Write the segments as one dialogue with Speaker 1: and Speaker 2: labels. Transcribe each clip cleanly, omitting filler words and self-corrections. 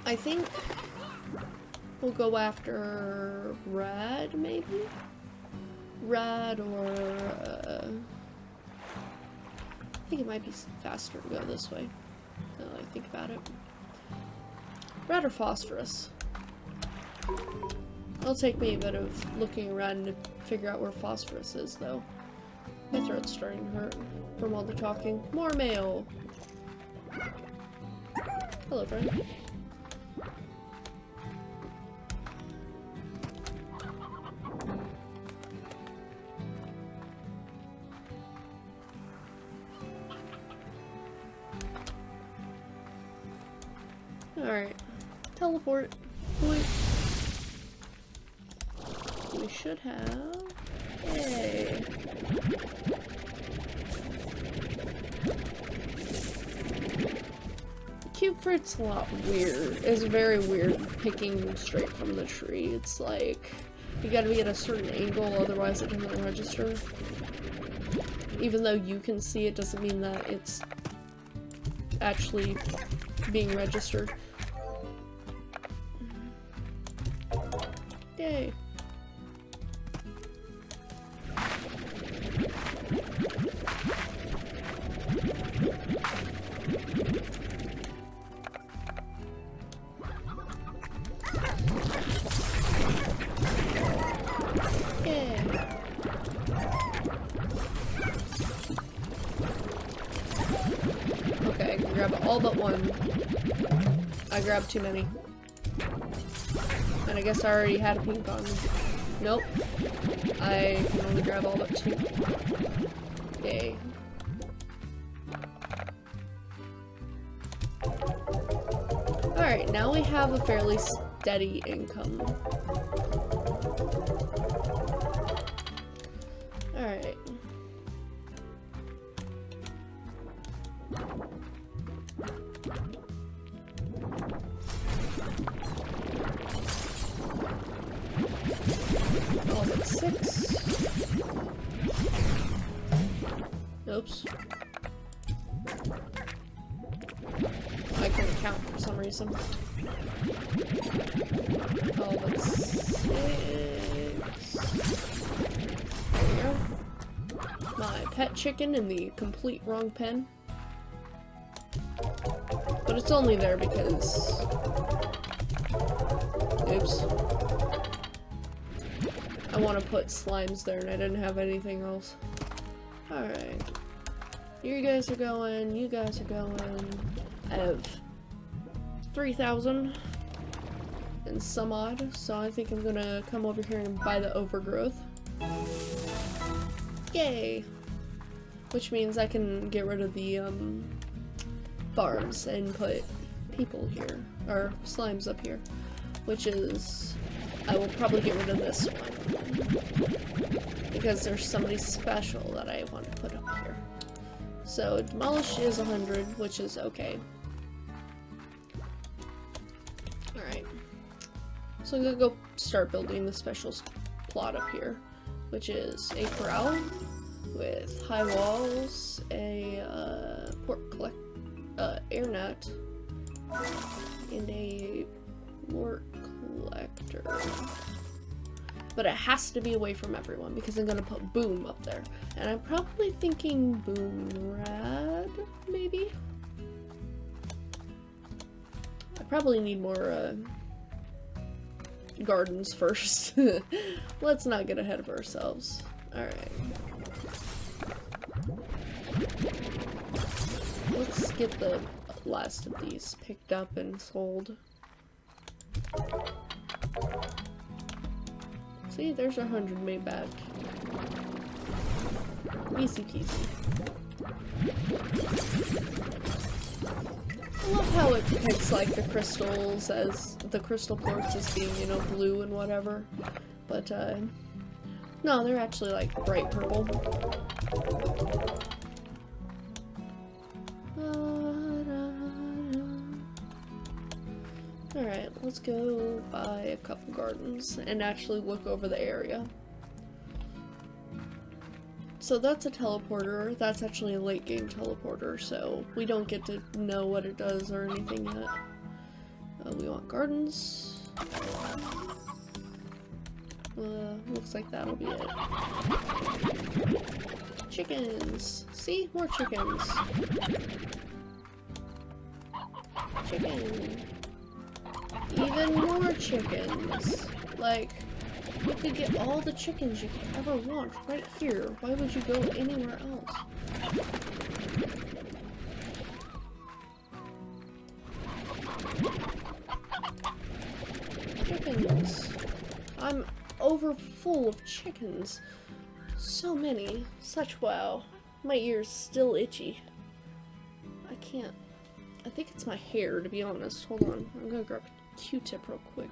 Speaker 1: I think we'll go after red, maybe? Red or, I think it might be faster to go this way, now that I think about it. Red or phosphorus? It'll take me a bit of looking around to figure out where phosphorus is, though. My throat's starting to hurt from all the talking. More mail! Hello, friend. Alright. Teleport. Point. We should have... Yay. Cube fruit's a lot weird. It's very weird picking straight from the tree. It's like, you gotta be at a certain angle, otherwise it doesn't register. Even though you can see it, doesn't mean that it's actually being registered. Yay. Okay, I can grab all but one. I grabbed too many. And I guess I already had a pink on me. Nope. I can only grab all but 2. Yay. Alright, now we have a fairly steady income. Alright. All but 6. Oops. I couldn't count for some reason. All but 6. There we go. My pet chicken in the complete wrong pen. But it's only there because... Oops. I want to put slimes there and I didn't have anything else. Alright. You guys are going, you guys are going. I have 3,000 and some odd, so I think I'm gonna come over here and buy the overgrowth. Yay! Which means I can get rid of the farms and put people here, or slimes up here. Which is, I will probably get rid of this one. Because there's somebody special that I want to put up here. So, demolish is 100, which is okay. Alright. So I'm gonna go start building the special plot up here. Which is a corral with high walls, a air net, and a work collector. But it has to be away from everyone because I'm gonna put boom up there. And I'm probably thinking boom red, maybe? I probably need more gardens first. Let's not get ahead of ourselves. Alright. Let's get the last of these picked up and sold. See, there's 100 made back. Easy peasy. I love how it depicts like the crystals as the crystal quartz as being, you know, blue and whatever. But no, they're actually like bright purple. Alright, let's go buy a couple gardens and actually look over the area. So that's a teleporter. That's actually a late game teleporter, so we don't get to know what it does or anything yet. We want gardens. Looks like that'll be it. Chickens! See? More chickens. Chicken. Even more chickens. Like, you could get all the chickens you could ever want right here. Why would you go anywhere else? Chickens. I'm over full of chickens. So many. Such wow. My ear's still itchy. I can't. I think it's my hair, to be honest. Hold on. I'm gonna grab a Q-tip real quick.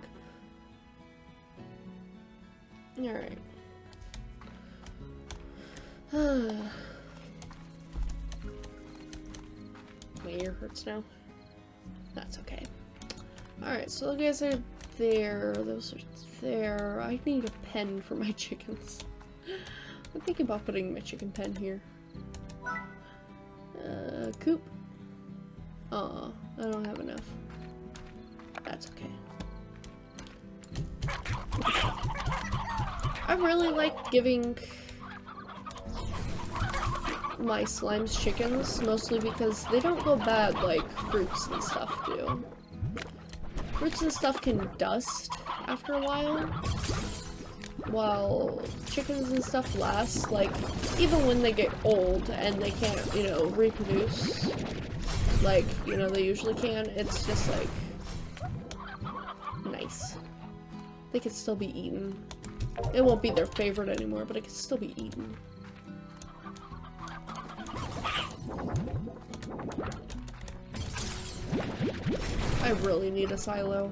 Speaker 1: Alright. My ear hurts now. That's okay. Alright, so the guys are there. Those are there. I need a pen for my chickens. I'm thinking about putting my chicken pen here. Coop. Aw, I don't have enough. That's okay. I really like giving my slimes chickens, mostly because they don't go bad like fruits and stuff do. Fruits and stuff can dust after a while chickens and stuff last, like, even when they get old and they can't, you know, reproduce, like, you know, they usually can, it's just, like, nice. They can still be eaten. It won't be their favorite anymore, but it can still be eaten. I really need a silo.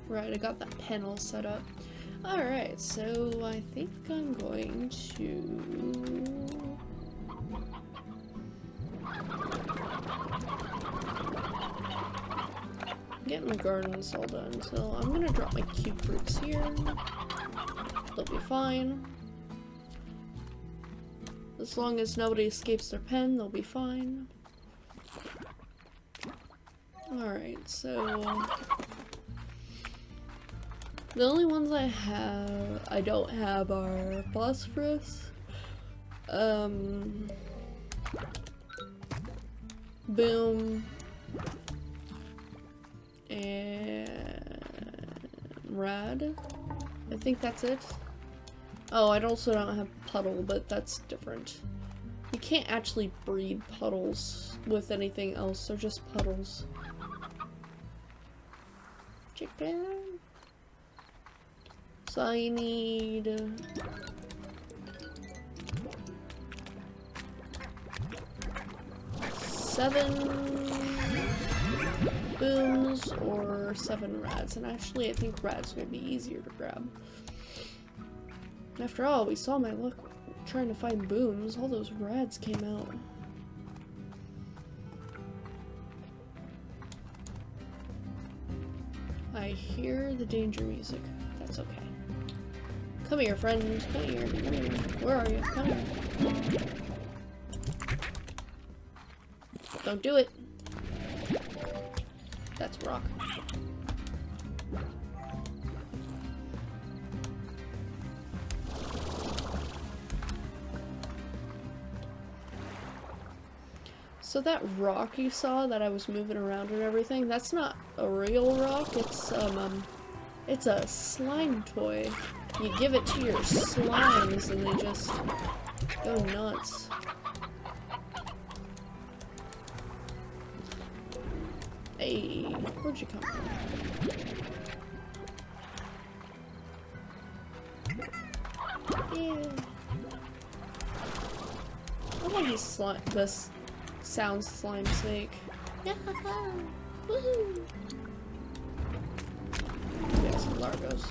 Speaker 1: Right, I got that pen all set up. Alright, so I think I'm going to... get my gardens all done, so I'm gonna drop my cube fruits here. They'll be fine. As long as nobody escapes their pen, they'll be fine. Alright, so... the only ones I don't have are phosphorus, boom, and rad. I think that's it. Oh, I also don't have puddle, but that's different. You can't actually breed puddles with anything else, they're just puddles. Chicken. So I need... seven booms or 7 rads, and actually I think rads will be easier to grab. After all, we saw my luck trying to find booms. All those rads came out. I hear the danger music. That's okay. Come here, friend. Come here. Come here. Where are you? Come here. Don't do it. That's a rock. So that rock you saw that I was moving around and everything, that's not a real rock, it's a slime toy. You give it to your slimes and they just go nuts. Hey, where'd you come from? Yeah. I love this sounds slimes make. Yeah, woohoo! Yeah, some largos.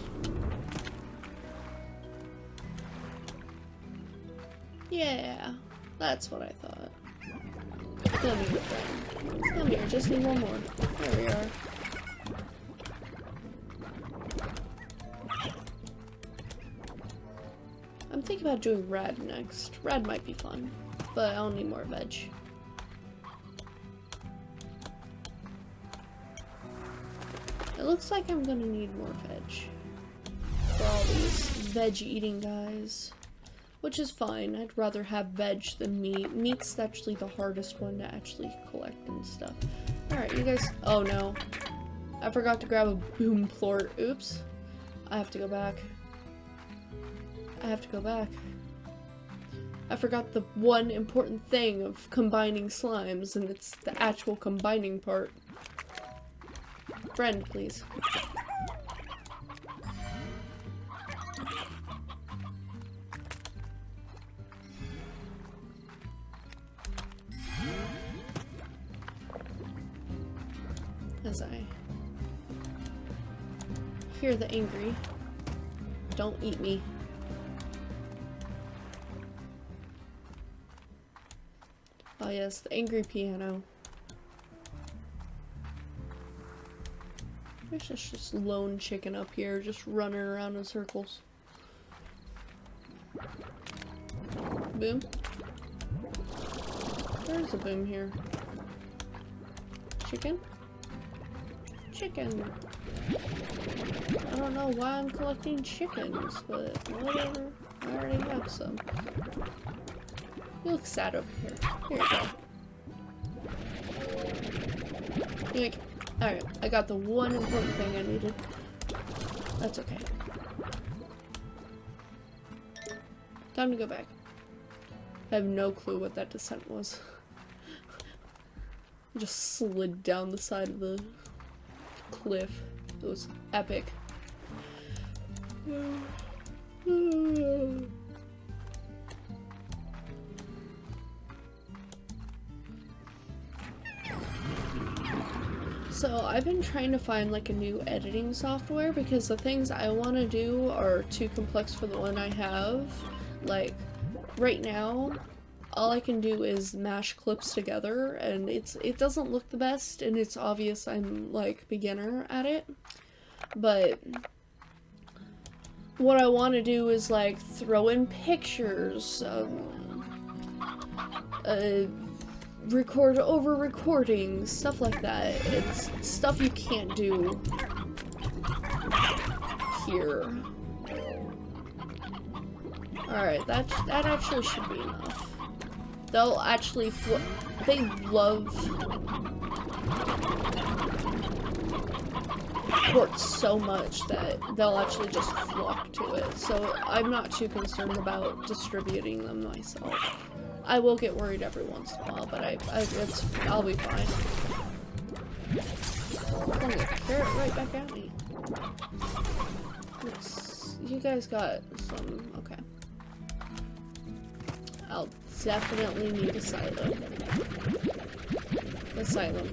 Speaker 1: Yeah, that's what I thought. Come here, friend. Come here, just need one more. There we are. think about doing rad next. Rad might be fun, but I'll need more veg. It looks like I'm gonna need more veg for all these veg eating guys, which is fine. I'd rather have veg than meat. Meat's actually the hardest one to actually collect and stuff. Alright, you guys. Oh no. I forgot to grab a boom plort. Oops. I have to go back. I have to go back. I forgot the one important thing of combining slimes, and it's the actual combining part. Friend, please. As I hear the angry. Don't eat me. Oh yes, the angry piano. There's just lone chicken up here, just running around in circles. Boom. There's a boom here. Chicken? Chicken. I don't know why I'm collecting chickens, but whatever. I already have some. You look sad over here. Here you go. Yoink. Alright, I got the one important thing I needed. That's okay. Time to go back. I have no clue what that descent was. I just slid down the side of the cliff. It was epic. So I've been trying to find like a new editing software because the things I want to do are too complex for the one I have. Like right now, all I can do is mash clips together, and it doesn't look the best, and it's obvious I'm like beginner at it. But what I want to do is like throw in pictures, record over recording, stuff like that. It's stuff you can't do here. Alright, that actually should be enough. They'll actually they love ports so much that they'll actually just flock to it. So I'm not too concerned about distributing them myself. I will get worried every once in a while, but I'll be fine. Oh, a carrot right back at me. You guys got some, okay. I'll definitely need a silo. Asylum.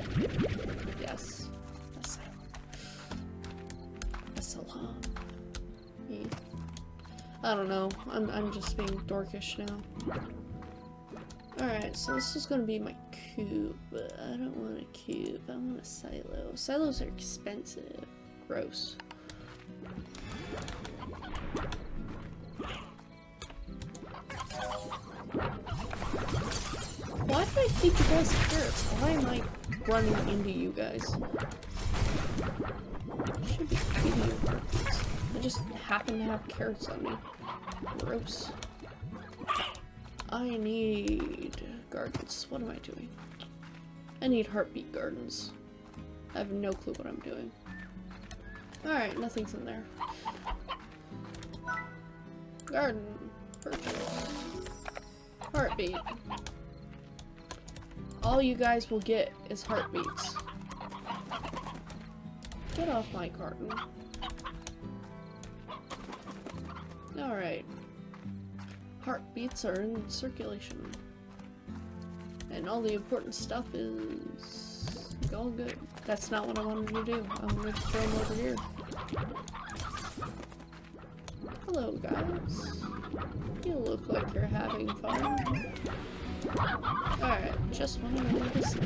Speaker 1: Yes. Asylum. Asylum. Yeah. I don't know. I'm just being dorkish now. Alright, so this is gonna be my cube, but I don't want a cube, I want a silo. Silos are expensive. Gross. Why did I feed you guys carrots? Why am I running into you guys? I should be feeding you carrots. I just happen to have carrots on me. Gross. I need gardens. What am I doing? I need heartbeat gardens. I have no clue what I'm doing. Alright, nothing's in there. Garden. Perfect. Heartbeat. All you guys will get is heartbeats. Get off my garden. Alright. Heartbeats are in circulation. And all the important stuff is all good. That's not what I wanted to do. I wanted to throw them over here. Hello, guys. You look like you're having fun. Alright, just what I wanted to see.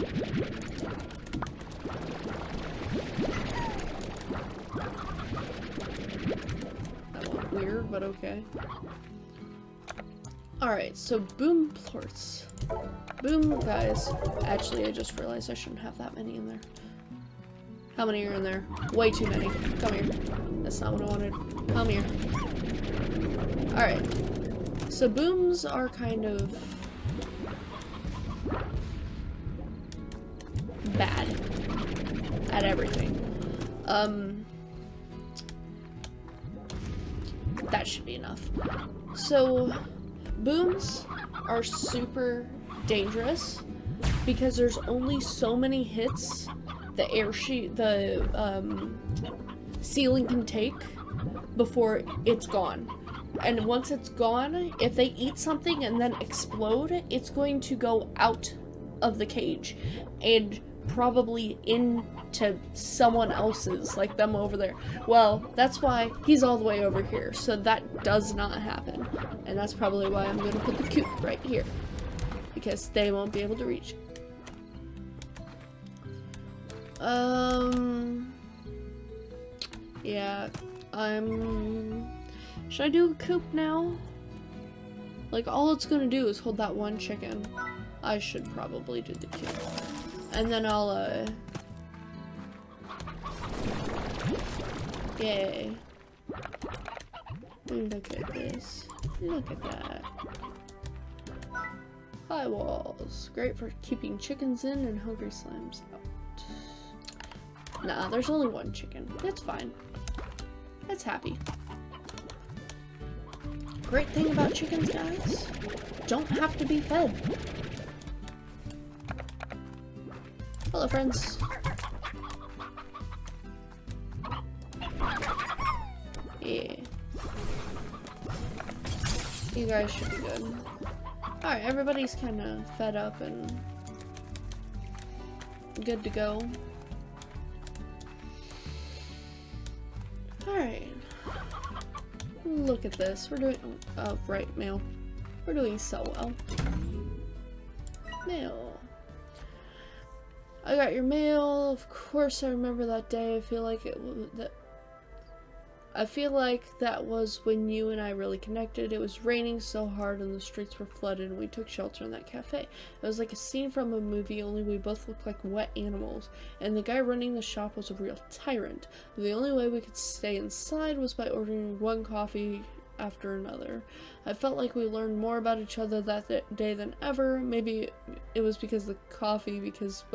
Speaker 1: That went weird, but okay. Alright, so boom plorts. Boom, guys. Actually, I just realized I shouldn't have that many in there. How many are in there? Way too many. Come here. That's not what I wanted. Come here. Alright. So booms are kind of bad at everything. That should be enough. So booms are super dangerous because there's only so many hits the ceiling can take before it's gone. And once it's gone, if they eat something and then explode, it's going to go out of the cage and probably into someone else's, like them over there. Well, that's why he's all the way over here, so that does not happen. And that's probably why I'm going to put the coop right here, because they won't be able to reach. Yeah, should I do a coop now? Like, all it's gonna do is hold that one chicken. I should probably do the coop. And then I'll, yay. Look at this. Look at that. High walls. Great for keeping chickens in and hungry slimes out. Nah, there's only one chicken. That's fine. That's happy. Great thing about chickens, guys, don't have to be fed. Hello, friends. Yeah. You guys should be good. Alright, everybody's kind of fed up and good to go. Alright. Look at this. We're doing... Oh, right, mail. We're doing so well. Mail. I got your mail. Of course I remember that day. I feel like that was when you and I really connected. It was raining so hard and the streets were flooded and we took shelter in that cafe. It was like a scene from a movie, only we both looked like wet animals. And the guy running the shop was a real tyrant. The only way we could stay inside was by ordering one coffee after another. I felt like we learned more about each other that day than ever. Maybe it was because of the coffee, because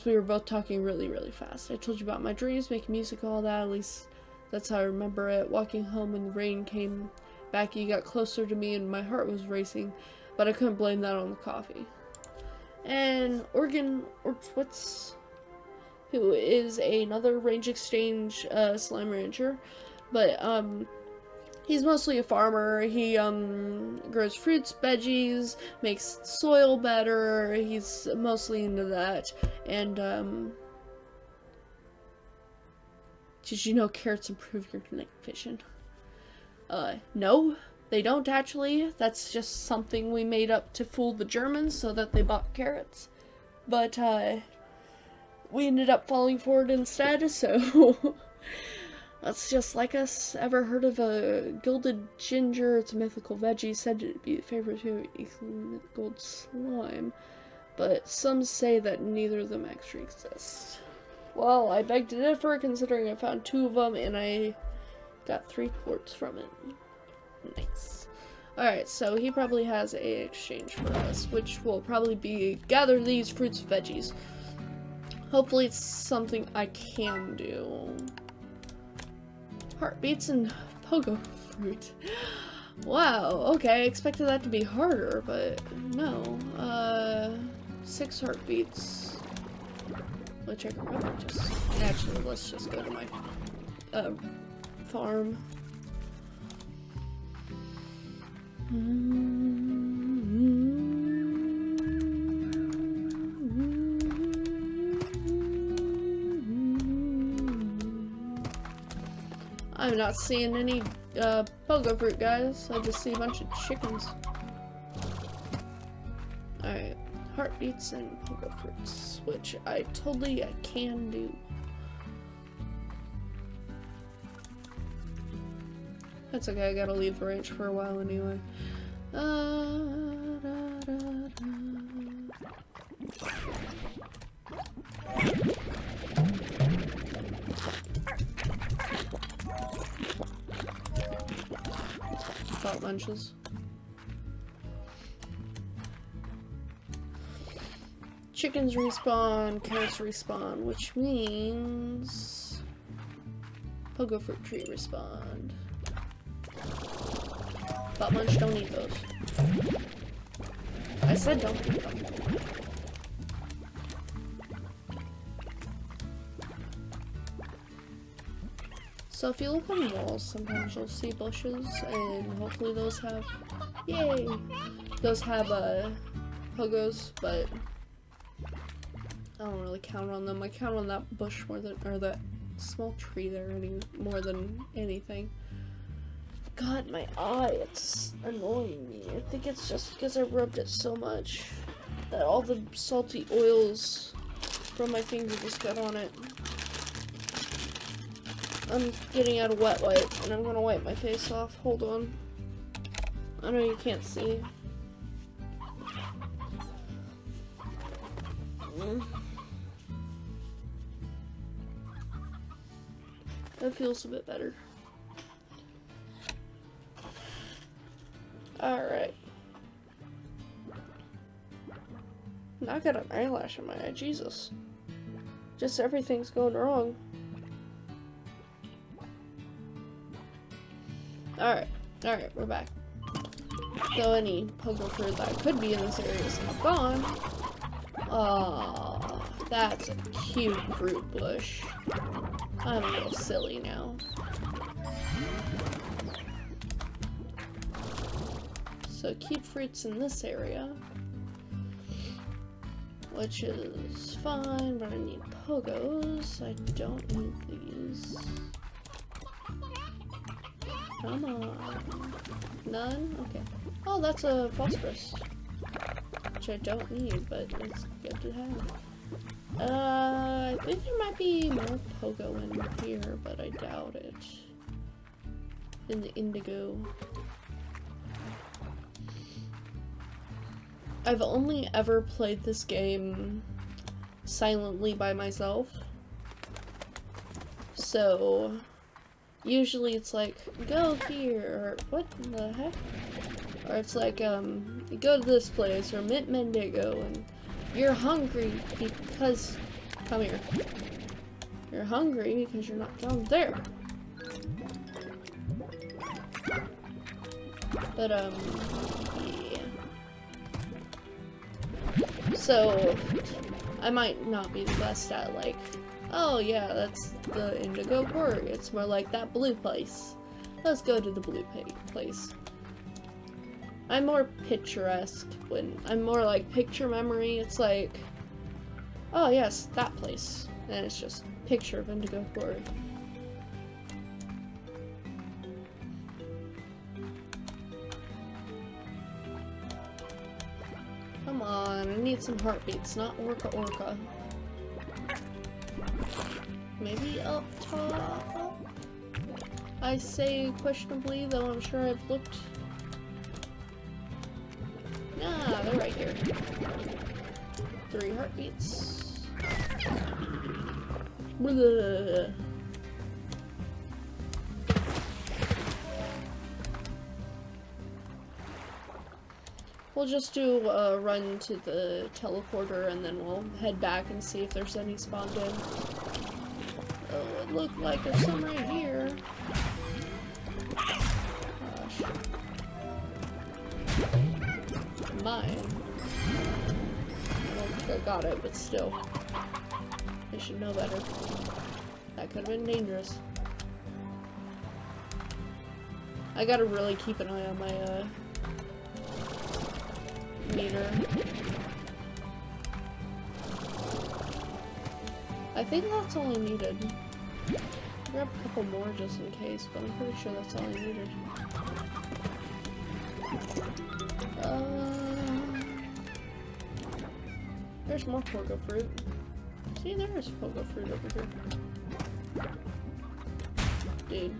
Speaker 1: we were both talking really, really fast. I told you about my dreams, making music, all that. At least that's how I remember it. Walking home when the rain came back, you got closer to me and my heart was racing, but I couldn't blame that on the coffee. And Ortwitz, who is another range exchange slime rancher, but he's mostly a farmer. He grows fruits, veggies, makes soil better. He's mostly into that. And did you know carrots improve your night vision? No, they don't actually. That's just something we made up to fool the Germans so that they bought carrots. But we ended up falling for it instead, so that's just like us. Ever heard of a gilded ginger? It's a mythical veggie said to be the favorite food of gold slime, but some say that neither of them actually exist. Well, I beg to differ, considering I found 2 of them and I got 3 quartz from it. Nice. Alright, so he probably has a exchange for us, which will probably be gather these fruits and veggies. Hopefully it's something I can do. Heartbeats and pogo fruit. Wow, okay, I expected that to be harder, but no. 6 heartbeats. Which I could probably just... Actually, let's just go to my farm. I'm not seeing any pogo fruit, guys. I just see a bunch of chickens. Alright, heartbeats and pogo fruits, which I can do. That's okay, I gotta leave the ranch for a while anyway. Thought lunches. Chickens respawn, carrots respawn, which means pogo fruit tree respawned. Thought munch, don't eat those. I said don't eat them. So if you look on walls, sometimes you'll see bushes, and hopefully those have, yay! Those have pogos, but I don't really count on them. I count on that bush more than, or that small tree there more than anything. God, my eye, it's annoying me. I think it's just because I rubbed it so much that all the salty oils from my finger just got on it. I'm getting out a wet wipe, and I'm gonna wipe my face off. Hold on. I know you can't see. That feels a bit better. Alright. Now I got an eyelash in my eye, Jesus. Just everything's going wrong. Alright, we're back. Though any pogo fruit that could be in this area is now gone. Aww, that's a cute fruit bush. I'm a little silly now. So cute fruits in this area, which is fine, but I need pogos. I don't need these. Come on. None? Okay. Oh, that's a phosphorus. Which I don't need, but it's good to have. I think there might be more pogo in here, but I doubt it. In the indigo. I've only ever played this game silently by myself. So usually it's like, go here, or what in the heck? Or it's like, go to this place, or Mint Mendigo, and you're hungry because, come here. You're hungry because you're not down there. But, yeah. So, I might not be the best at, like, oh yeah, that's the indigo quarry. It's more like that blue place. Let's go to the blue place. I'm more picturesque when I'm more like picture memory. It's like, oh yes, that place. And it's just picture of indigo quarry. Come on, I need some heartbeats, not orca. Maybe up top? I say questionably, though I'm sure I've looked. Nah, they're right here. 3 heartbeats. Blah. We'll just do a run to the teleporter and then we'll head back and see if there's any spawned in. Oh, it looked like there's some right here. Gosh. Mine. I don't think I got it, but still. I should know better. That could have been dangerous. I gotta really keep an eye on my, meter. I think that's all I needed. Grab a couple more just in case, but I'm pretty sure that's all I needed. There's more pogo fruit. See, there is pogo fruit over here. Dude.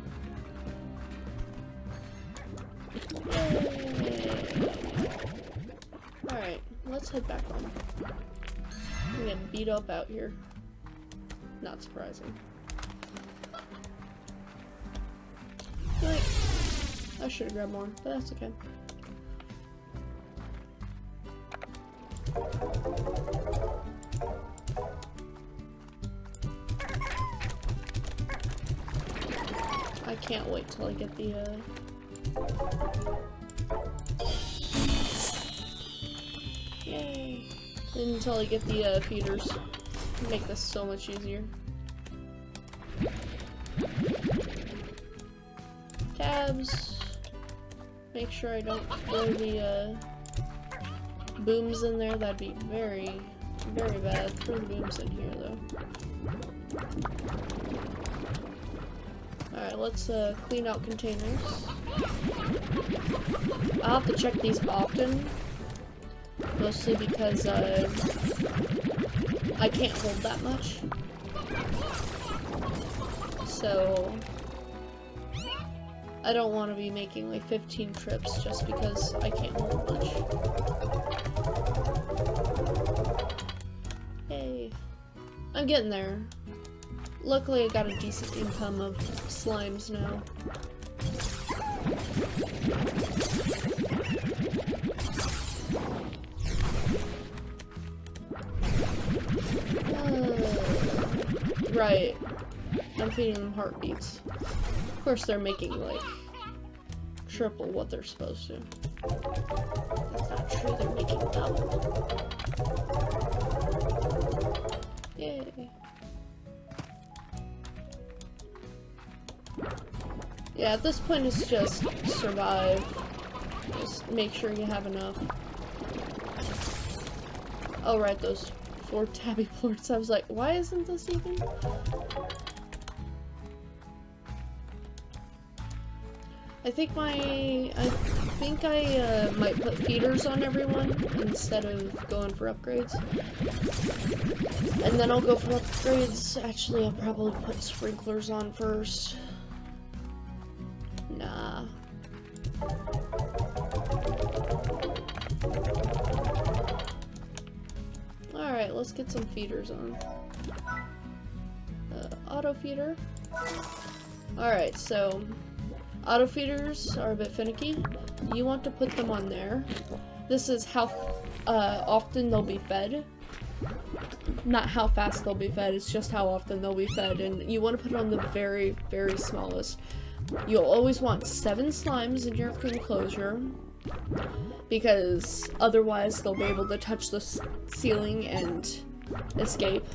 Speaker 1: let's head back home. I'm getting beat up out here. Not surprising. Like, I should have grabbed more, but that's okay. I can't wait till I get the, Yay! Until I get the, feeders. Make this so much easier. Tabs. Make sure I don't throw the, booms in there. That'd be very, very bad. Throw the booms in here, though. Alright, let's clean out containers. I'll have to check these often. Mostly because I can't hold that much. So I don't want to be making like 15 trips just because I can't hold much. Hey, I'm getting there. Luckily I got a decent income of slimes now. Right. I'm feeding them heartbeats. Of course they're making like triple what they're supposed to. That's not true, they're making double. Yay. Yeah, at this point it's just survive. Just make sure you have enough. Oh right, those 4 tabby plorts. I was like, why isn't this even? I think I might put feeders on everyone instead of going for upgrades. And then I'll go for upgrades. Actually, I'll probably put sprinklers on first. Nah. Alright, let's get some feeders on. Auto feeder. Alright, so auto feeders are a bit finicky. You want to put them on there. This is how often they'll be fed. Not how fast they'll be fed, it's just how often they'll be fed. And you want to put it on the very, very smallest. You'll always want 7 slimes in your enclosure, because otherwise they'll be able to touch the ceiling and escape.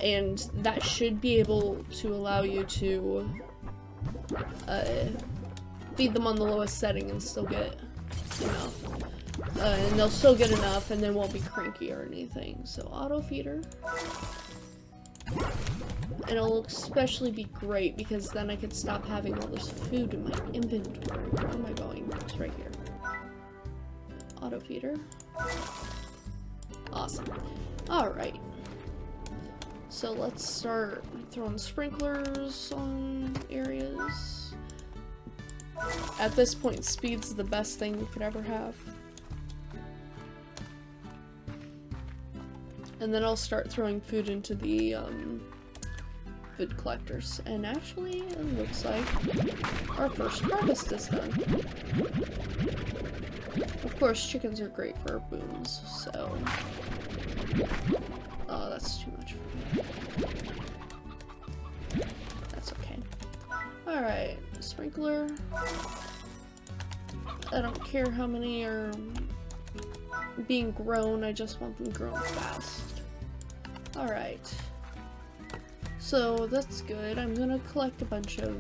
Speaker 1: And that should be able to allow you to feed them on the lowest setting and still get enough. And they'll still get enough and they won't be cranky or anything. So auto feeder. And it'll especially be great because then I could stop having all this food in my inventory. Where am I going? It's right here. Auto feeder. Awesome. Alright. So let's start throwing sprinklers on areas. At this point, speed's the best thing we could ever have. And then I'll start throwing food into the food collectors. And actually, it looks like our first harvest is done. Of course, chickens are great for booms, so... Oh, that's too much for me. That's okay. Alright, sprinkler. I don't care how many are being grown, I just want them grown fast. Alright. So that's good. I'm gonna collect a bunch of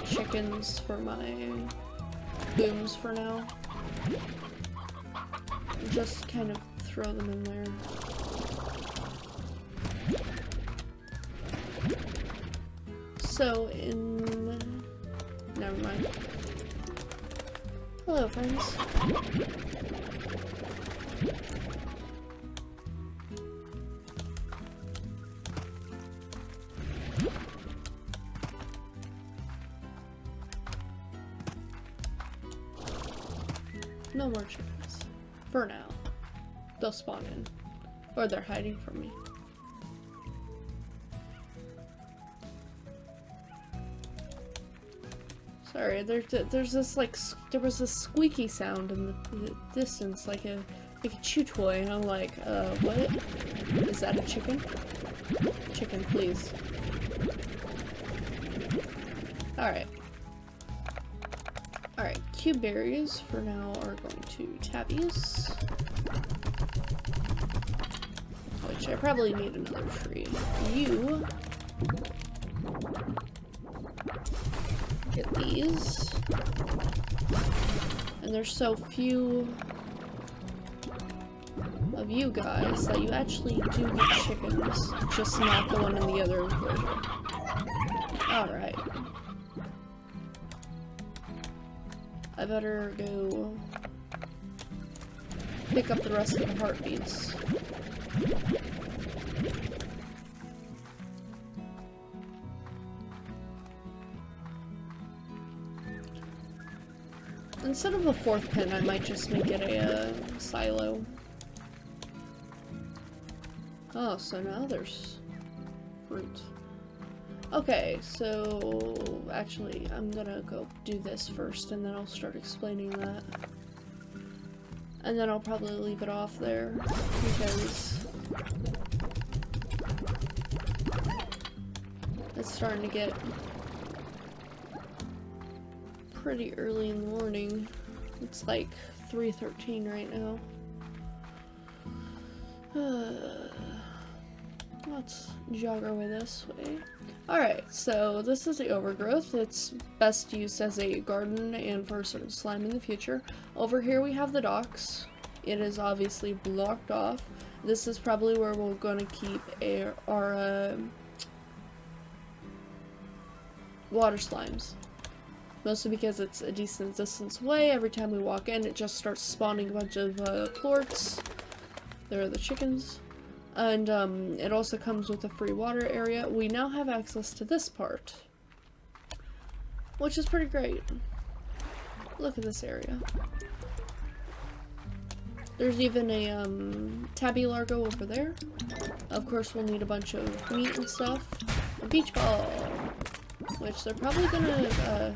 Speaker 1: chickens for my booms for now. Just kind of throw them in there. So never mind. Hello, friends. No more chickens. For now. They'll spawn in. Or they're hiding from me. Sorry, there's this like, there was this squeaky sound in the distance, like a chew toy, and I'm like, what? Is that a chicken? Chicken, please. Alright. Alright, cube berries for now are going to tabbies. Which I probably need another tree. You get these. And there's so few of you guys that you actually do get chickens, just not the one in the other enclosure. Alright. I better go pick up the rest of the heartbeats. Instead of a 4th pin, I might just make it a silo. Oh, so now there's fruit. Okay, so actually, I'm gonna go do this first, and then I'll start explaining that. And then I'll probably leave it off there, because it's starting to get pretty early in the morning. It's like 3:13 right now. Let's jog our way this way. Alright, so this is the overgrowth. It's best used as a garden and for a certain slime in the future. Over here we have the docks. It is obviously blocked off. This is probably where we're going to keep our water slimes. Mostly because it's a decent distance away. Every time we walk in, it just starts spawning a bunch of plorts. There are the chickens. And it also comes with a free water area. We now have access to this part, which is pretty great. Look at this area. There's even a tabby largo over there. Of course, we'll need a bunch of meat and stuff. A beach ball, which they're probably gonna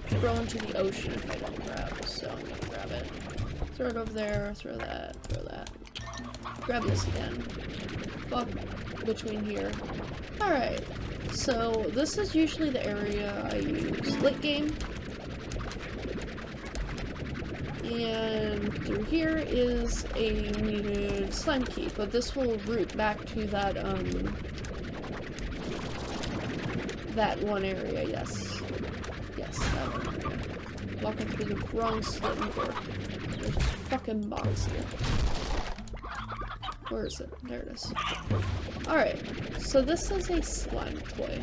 Speaker 1: throw into the ocean if I don't grab, so I'm gonna grab it. Throw it over there, throw that, throw that. Grab this again. Walk between here. Alright, so this is usually the area I use late game. And through here is a needed slime key, but this will route back to that, that one area, yes. Yes, that one area. Walking through the wrong slit in the door. There's a fucking box here. Where is it? There it is. Alright, so this is a slime toy.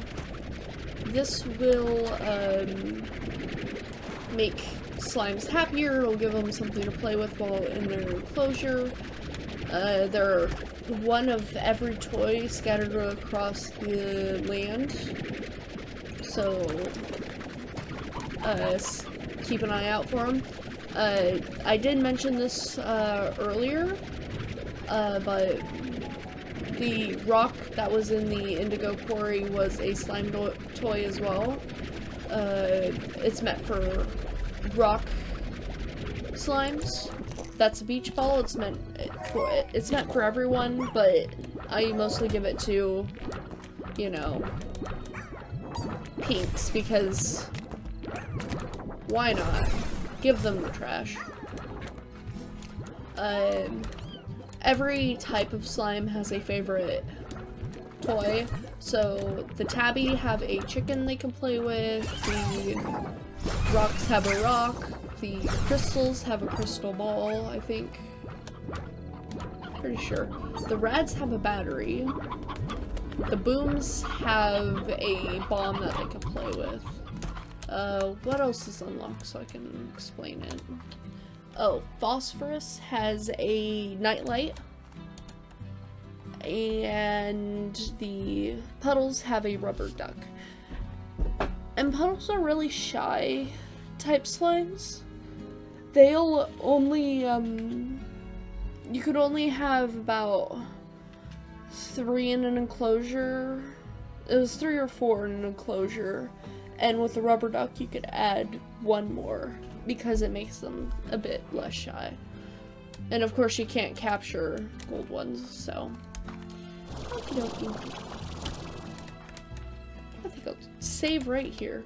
Speaker 1: This will, make slimes happier. It'll give them something to play with while in their enclosure. They're one of every toy scattered across the land. So, keep an eye out for them. I did mention this earlier, but the rock that was in the indigo quarry was a slime toy as well. It's meant for rock slimes. That's a beach ball. It's meant for everyone, but I mostly give it to, you know, pinks, because why not? Give them the trash. Every type of slime has a favorite toy. So the tabby have a chicken they can play with, the rocks have a rock, the crystals have a crystal ball, I think. Pretty sure. The rads have a battery. The booms have a bomb that they can play with. What else is unlocked so I can explain it? Oh, phosphorus has a nightlight. And the puddles have a rubber duck. And puddles are really shy type slimes. they'll only, you could only have about 3 in an enclosure. It was 3 or 4 in an enclosure, and with the rubber duck you could add 1 more because it makes them a bit less shy. And of course you can't capture gold ones, so okie dokie. I think I'll save right here.